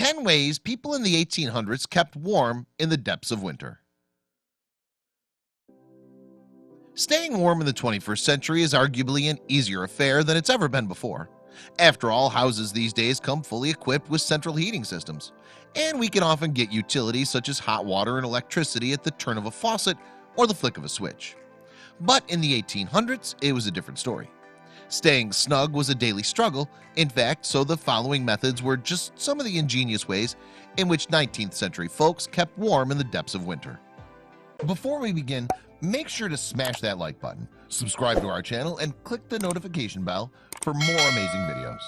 10 ways people in the 1800s kept warm in the depths of winter. Staying warm in the 21st century is arguably an easier affair than it's ever been before. After all, houses these days come fully equipped with central heating systems, and we can often get utilities such as hot water and electricity at the turn of a faucet or the flick of a switch. But in the 1800s, it was a different story. Staying snug was a daily struggle, in fact, so the following methods were just some of the ingenious ways in which 19th century folks kept warm in the depths of winter. Before we begin, make sure to smash that like button, subscribe to our channel, and click the notification bell for more amazing videos.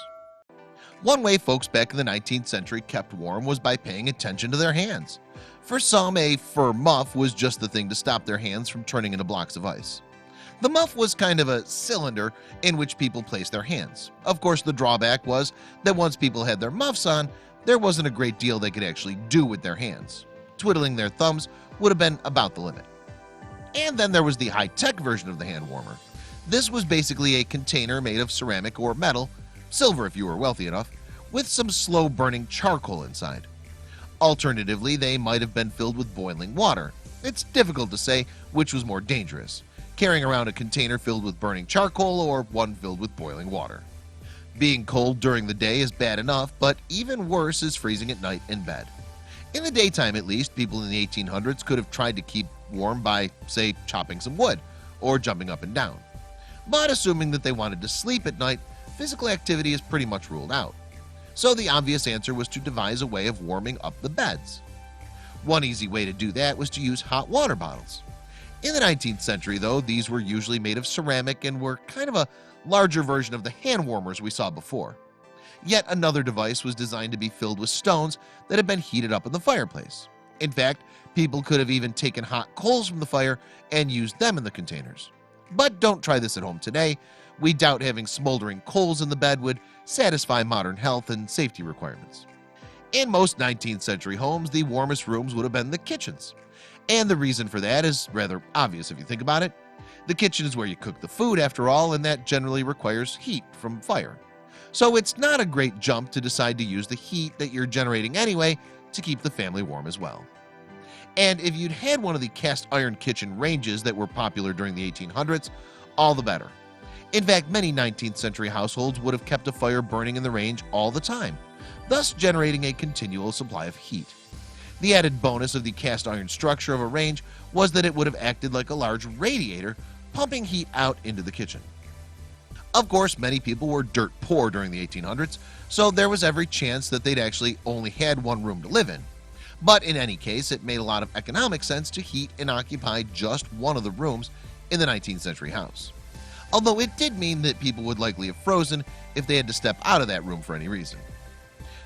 One way folks back in the 19th century kept warm was by paying attention to their hands. For some, a fur muff was just the thing to stop their hands from turning into blocks of ice. The muff was kind of a cylinder in which people placed their hands. Of course, the drawback was that once people had their muffs on, there wasn't a great deal they could actually do with their hands. Twiddling their thumbs would have been about the limit. And then there was the high-tech version of the hand warmer. This was basically a container made of ceramic or metal, silver if you were wealthy enough, with some slow-burning charcoal inside. Alternatively, they might have been filled with boiling water. It's difficult to say which was more dangerous, carrying around a container filled with burning charcoal or one filled with boiling water. Being cold during the day is bad enough, but even worse is freezing at night in bed. In the daytime, at least, people in the 1800s could have tried to keep warm by, say, chopping some wood or jumping up and down. But assuming that they wanted to sleep at night, physical activity is pretty much ruled out. So the obvious answer was to devise a way of warming up the beds. One easy way to do that was to use hot water bottles. In the 19th century, though, these were usually made of ceramic and were kind of a larger version of the hand warmers we saw before. Yet another device was designed to be filled with stones that had been heated up in the fireplace. In fact, people could have even taken hot coals from the fire and used them in the containers. But don't try this at home today. We doubt having smoldering coals in the bed would satisfy modern health and safety requirements. In most 19th century homes, the warmest rooms would have been the kitchens. And the reason for that is rather obvious if you think about it. The kitchen is where you cook the food after all, and that generally requires heat from fire. So it's not a great jump to decide to use the heat that you're generating anyway to keep the family warm as well. And if you'd had one of the cast iron kitchen ranges that were popular during the 1800s, all the better. In fact, many 19th century households would have kept a fire burning in the range all the time, thus generating a continual supply of heat. The added bonus of the cast iron structure of a range was that it would have acted like a large radiator, pumping heat out into the kitchen. Of course, many people were dirt poor during the 1800s, so there was every chance that they'd actually only had one room to live in. But in any case, it made a lot of economic sense to heat and occupy just one of the rooms in the 19th century house. Although it did mean that people would likely have frozen if they had to step out of that room for any reason.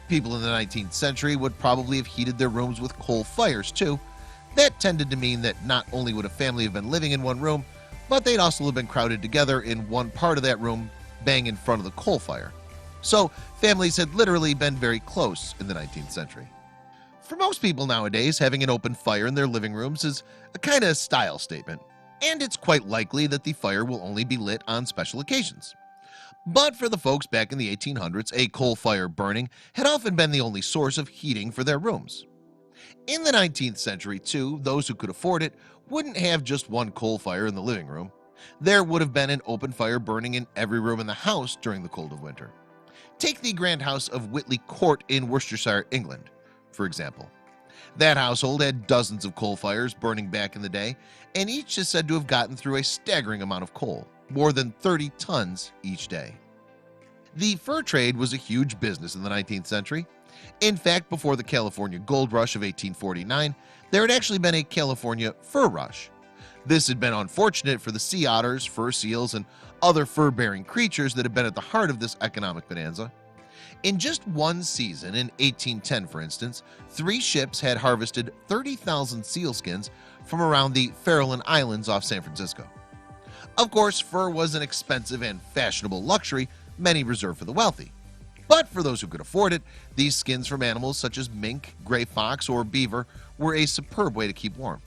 People in the 19th century would probably have heated their rooms with coal fires too. That tended to mean that not only would a family have been living in one room, but they'd also have been crowded together in one part of that room, bang in front of the coal fire. So families had literally been very close in the 19th century. For most people nowadays, having an open fire in their living rooms is a kind of style statement, and it's quite likely that the fire will only be lit on special occasions. But for the folks back in the 1800s, a coal fire burning had often been the only source of heating for their rooms. In the 19th century, too, those who could afford it wouldn't have just one coal fire in the living room. There would have been an open fire burning in every room in the house during the cold of winter. Take the grand house of Whitley Court in Worcestershire, England, for example. That household had dozens of coal fires burning back in the day, and each is said to have gotten through a staggering amount of coal, more than 30 tons each day. The fur trade was a huge business in the 19th century. In fact, before the California Gold Rush of 1849, there had actually been a California fur rush. This had been unfortunate for the sea otters, fur seals, and other fur-bearing creatures that had been at the heart of this economic bonanza. In just one season, in 1810 for instance, 3 ships had harvested 30,000 sealskins from around the Farallon Islands off San Francisco. Of course, fur was an expensive and fashionable luxury many reserved for the wealthy. But for those who could afford it, these skins from animals such as mink, gray fox, or beaver were a superb way to keep warm.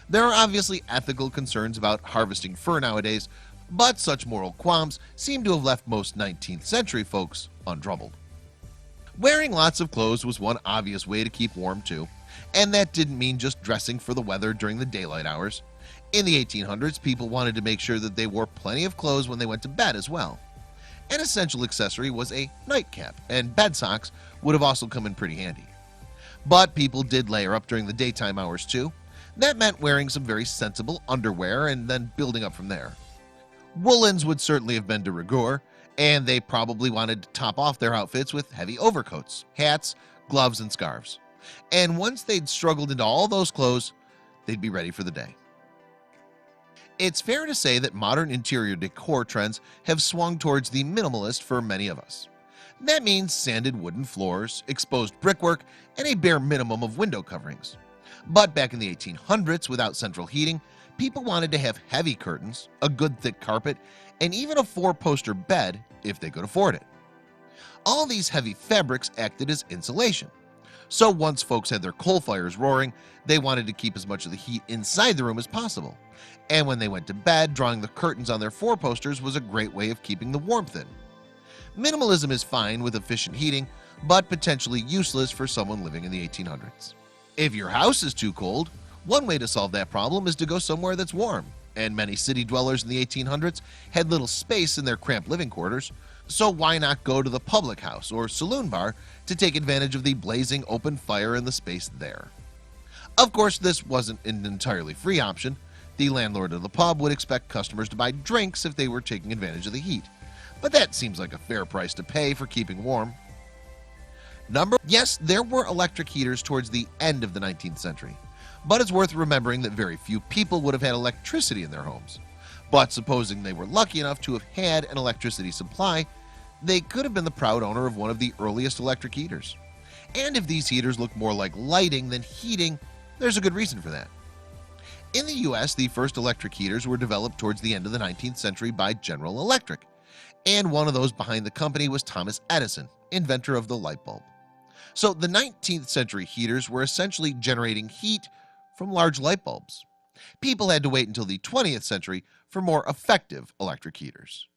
There are obviously ethical concerns about harvesting fur nowadays, but such moral qualms seem to have left most 19th century folks untroubled. Wearing lots of clothes was one obvious way to keep warm too, and that didn't mean just dressing for the weather during the daylight hours. In the 1800s, people wanted to make sure that they wore plenty of clothes when they went to bed as well. An essential accessory was a nightcap, and bed socks would have also come in pretty handy. But people did layer up during the daytime hours too. That meant wearing some very sensible underwear and then building up from there. Woolens would certainly have been de rigueur, and they probably wanted to top off their outfits with heavy overcoats, hats, gloves, and scarves. And once they'd struggled into all those clothes, they'd be ready for the day. It's fair to say that modern interior decor trends have swung towards the minimalist for many of us. That means sanded wooden floors, exposed brickwork, and a bare minimum of window coverings. But back in the 1800s, without central heating, people wanted to have heavy curtains, a good thick carpet, and even a 4-poster bed if they could afford it. All these heavy fabrics acted as insulation. So once folks had their coal fires roaring, they wanted to keep as much of the heat inside the room as possible. And when they went to bed, drawing the curtains on their 4-posters was a great way of keeping the warmth in. Minimalism is fine with efficient heating, but potentially useless for someone living in the 1800s. If your house is too cold, one way to solve that problem is to go somewhere that's warm. And many city dwellers in the 1800s had little space in their cramped living quarters, so why not go to the public house or saloon bar to take advantage of the blazing open fire and the space there? Of course, this wasn't an entirely free option. The landlord of the pub would expect customers to buy drinks if they were taking advantage of the heat, but that seems like a fair price to pay for keeping warm. Yes, there were electric heaters towards the end of the 19th century, but it's worth remembering that very few people would have had electricity in their homes. But supposing they were lucky enough to have had an electricity supply, they could have been the proud owner of one of the earliest electric heaters. And if these heaters look more like lighting than heating, there's a good reason for that. In the US, the first electric heaters were developed towards the end of the 19th century by General Electric, and one of those behind the company was Thomas Edison, inventor of the light bulb. So the 19th century heaters were essentially generating heat from large light bulbs. People had to wait until the 20th century for more effective electric heaters.